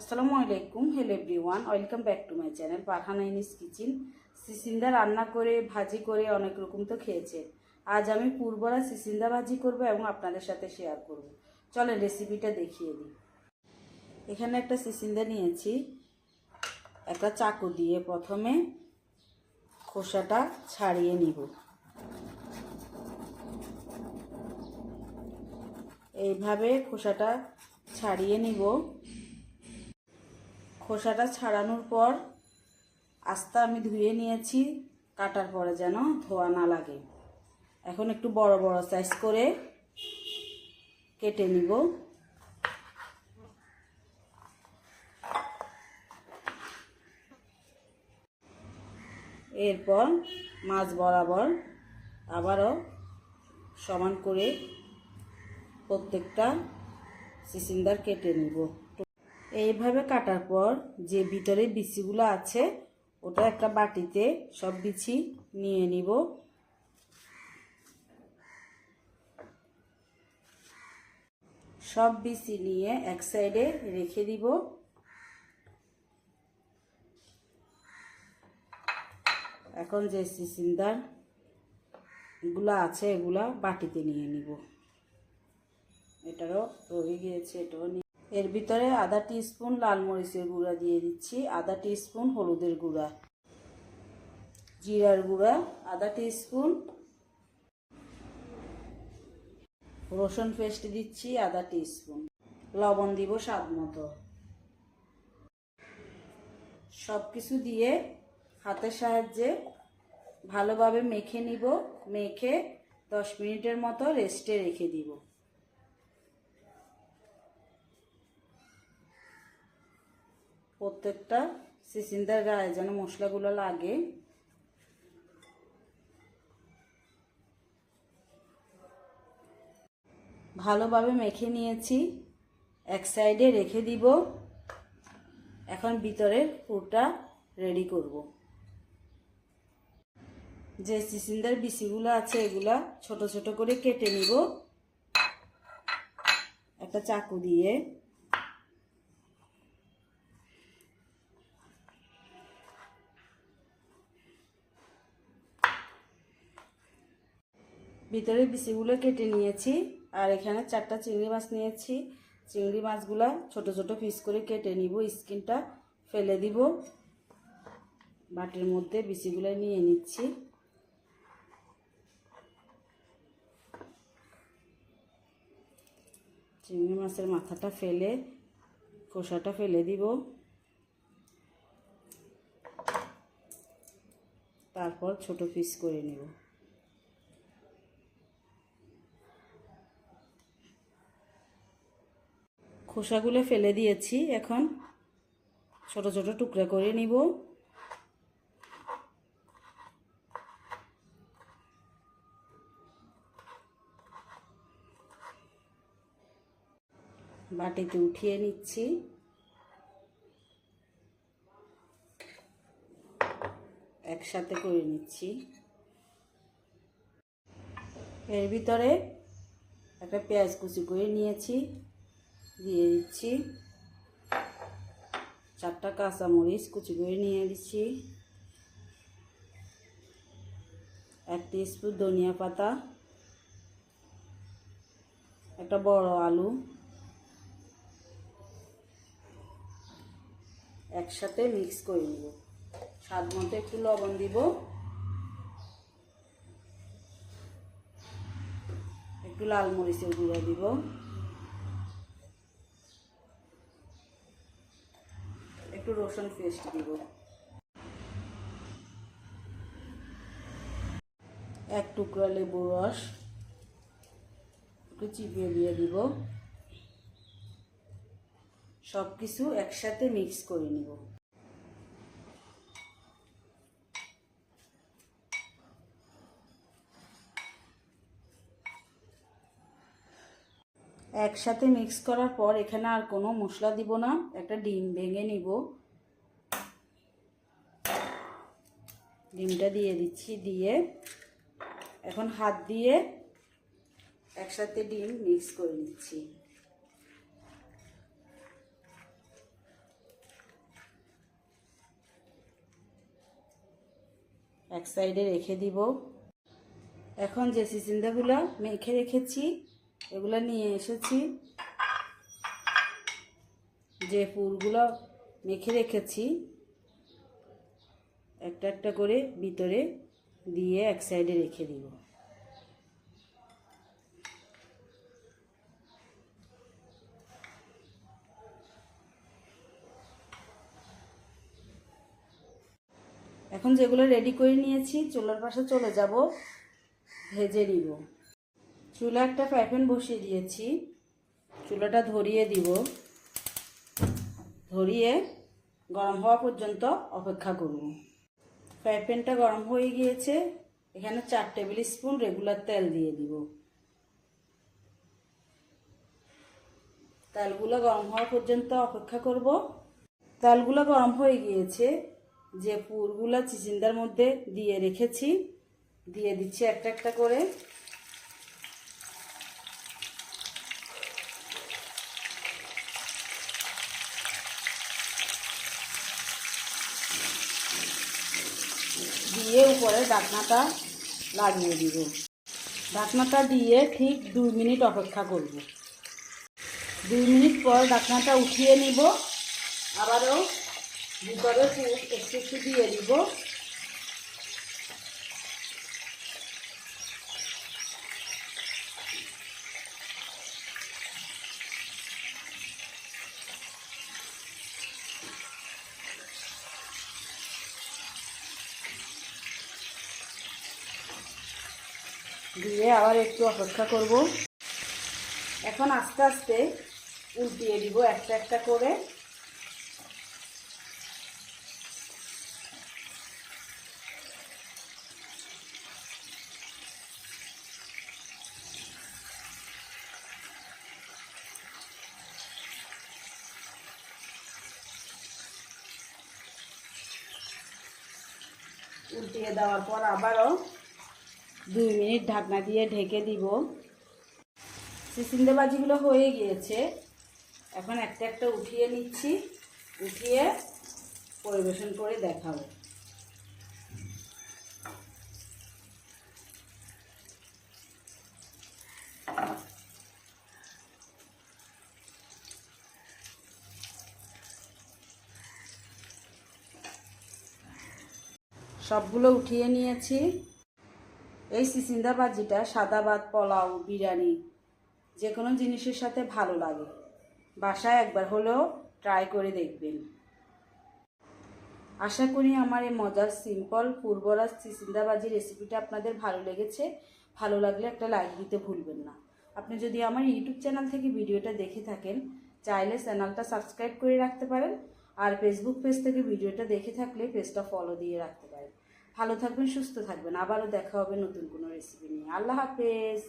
আসসালামু আলাইকুম, hello everyone, welcome back to my channel Farhana ইনিস কিচেন। সিসিন্দা রান্না করে ভাজি করে অনেক রকম তো খেয়েছে। আজ আমি পুরবরা সিসিন্দা ভাজি করব এবং আপনাদের সাথে শেয়ার করব। চলেন রেসিপিটা দেখিয়ে দিই। এখানে একটা সিসিন্দা নিয়েছি। একটা চাকু দিয়ে প্রথমে খোসাটা ছাড়িয়ে নিব। এইভাবে খোসাটা ছাড়িয়ে নিব। খোসাটা ছাড়ানোর পর আস্তে আমি ধুয়ে নিয়েছি, কাটার পরে যেন ধোয়া না লাগে। এখন একটু বড় বড় সাইজ করে কেটে নিব। এরপর মাছ বরাবর আবারও সমান করে প্রত্যেকটা সিসিন্দার কেটে নিব। এইভাবে কাটার পর যে ভিতরে বিচিগুলো আছে ওটা একটা বাটিতে সব বিচি নিয়ে নিব। সব বিচি নিয়ে এক সাইডে রেখে দিব। এখন যে সিসিন্দার গুলা আছে এগুলা বাটিতে নিয়ে নিব। এটারও রয়ে গিয়েছে, এটাও এর ভিতরে আধা টিস্পুন লাল মরিচের গুঁড়া দিয়ে দিচ্ছি, আধা টিস্পুন হলুদের গুঁড়া, জিরার গুঁড়া আধা টিস্পুন, রসুন পেস্ট দিচ্ছি আধা টিস্পুন, লবণ দিব স্বাদ মতো। সব কিছু দিয়ে হাতের সাহায্যে ভালোভাবে মেখে নিব। মেখে 10 মিনিটের মতো রেস্টে রেখে দিব। প্রত্যেকটা সিসিন্দার গায়ে যেন মশলাগুলো লাগে। ভালোভাবে মেখে নিয়েছি, এক সাইডে রেখে দিব। এখন ভিতরের পুরটা রেডি করব। যে সিসিন্দার বিচিগুলো আছে এগুলা ছোট ছোট করে কেটে নিব একটা চাকু দিয়ে। ভিতরের বিচিগুলো কেটে নিয়েছি। আর এখানে 4টা চিংড়ি মাছ নিয়েছি। চিংড়ি মাছগুলা ছোট ছোট পিস করে কেটে নিব। স্কিনটা ফেলে দিব। বাটির মধ্যে বিচিগুলো নিয়ে নিচ্ছি। চিংড়ি মাছের মাথাটা ফেলে খোসাটা ফেলে দিব। তারপর ছোট পিস করে নেব। খোসাগুলো ফেলে দিয়েছি। এখন ছোট ছোট টুকরা করে নিব। বাটিতে উঠিয়ে নিচ্ছি। একসাথে করে নিচ্ছি। এর ভিতরে একটা পেঁয়াজ কুচি করে নিয়েছি, দিয়ে দিচ্ছি। 4টা কাঁচামরিচ কুচি করে নিয়ে দিচ্ছি। 1 টিস্পুন ধনিয়া পাতা, একটা বড় আলু একসাথে মিক্স করে নেব। স্বাদ মতো একটু লবণ দিব, একটু লাল মরিচের গুঁড়া দিব, একটু রসুন পেস্ট দিব, 1 টুকরা লেবুর রস একটু চিবিয়ে দিয়ে দিব। সব কিছু একসাথে মিক্স করে নিব। একসাথে মিক্স করার পর এখানে আর কোনো মশলা দিব না। একটা ডিম ভেঙে নিব। ডিমটা দিয়ে দিচ্ছি। দিয়ে এখন হাত দিয়ে একসাথে ডিম মিক্স করে নিচ্ছি। এক সাইডে রেখে দিব। এখন যে চিচিন্দাগুলো মেখে রেখেছি এগুলো নিয়ে এসেছি, যে পুরগুলো মেখে রেখেছি একটা একটা করে ভিতরে দিয়ে এক সাইডে রেখে দিব। এখন যেগুলো রেডি করে নিয়েছি চুলার পাশে চলে যাব, ভেজে নিব। চুলা একটা ফ্রাই প্যান বসিয়ে দিয়েছি, চুলাটা ধরিয়ে দিব। ধরিয়ে গরম হওয়া পর্যন্ত অপেক্ষা করব। ফ্রাই প্যানটা গরম হয়ে গিয়েছে, এখানে 4 টেবিল স্পুন রেগুলার তেল দিয়ে দিব। তেলগুলো গরম হওয়া পর্যন্ত অপেক্ষা করব। তেলগুলো গরম হয়ে গিয়েছে, যে পুরগুলো চিচিন্দার মধ্যে দিয়ে রেখেছি দিয়ে দিচ্ছি একটা একটা করে। দিয়ে উপরে ঢাকনাটা লাগিয়ে দিব। ঢাকনাটা দিয়ে ঠিক 2 মিনিট অপেক্ষা করব। 2 মিনিট পর ঢাকনাটা উঠিয়ে নিব, আবারও ভিতরে একটু একটু দিয়ে দিব। দিয়ে আবার একটু অপেক্ষা করব। এখন আস্তে আস্তে উল্টিয়ে দিব একটা একটা করে। উল্টিয়ে দেওয়ার পর আবারও 2 মিনিট ঢাকনা দিয়ে ঢেকে দিব। চিচিন্দা ভাজিগুলো হয়ে গিয়েছে, এখন একটা একটা উঠিয়ে নিচ্ছি, উঠিয়ে পরিবেশন করে দেখাবো। সবগুলো উঠিয়ে নিয়েছি। এই চিচিন্দা ভাজিটা সাদা ভাত, পোলাও, বিরিয়ানি যে কোনো জিনিসের সাথে ভালো লাগে। বাসায় একবার হলেও ট্রাই করে দেখবেন। আশা করি আমার এই মজার সিম্পল পুরবরা চিচিন্দা ভাজি রেসিপিটা আপনাদের ভালো লেগেছে। ভালো লাগলে একটা লাইক দিতে ভুলবেন না। আপনি যদি আমার ইউটিউব চ্যানেল থেকে ভিডিওটা দেখে থাকেন, চাইলে চ্যানেলটা সাবস্ক্রাইব করে রাখতে পারেন। আর ফেসবুক পেজ থেকে ভিডিওটা দেখে থাকলে পেজটা ফলো দিয়ে রাখতে পারেন। ভালো থাকবেন, সুস্থ থাকবেন। আবারও দেখা হবে নতুন কোনো রেসিপি নিয়ে। আল্লাহ হাফেজ।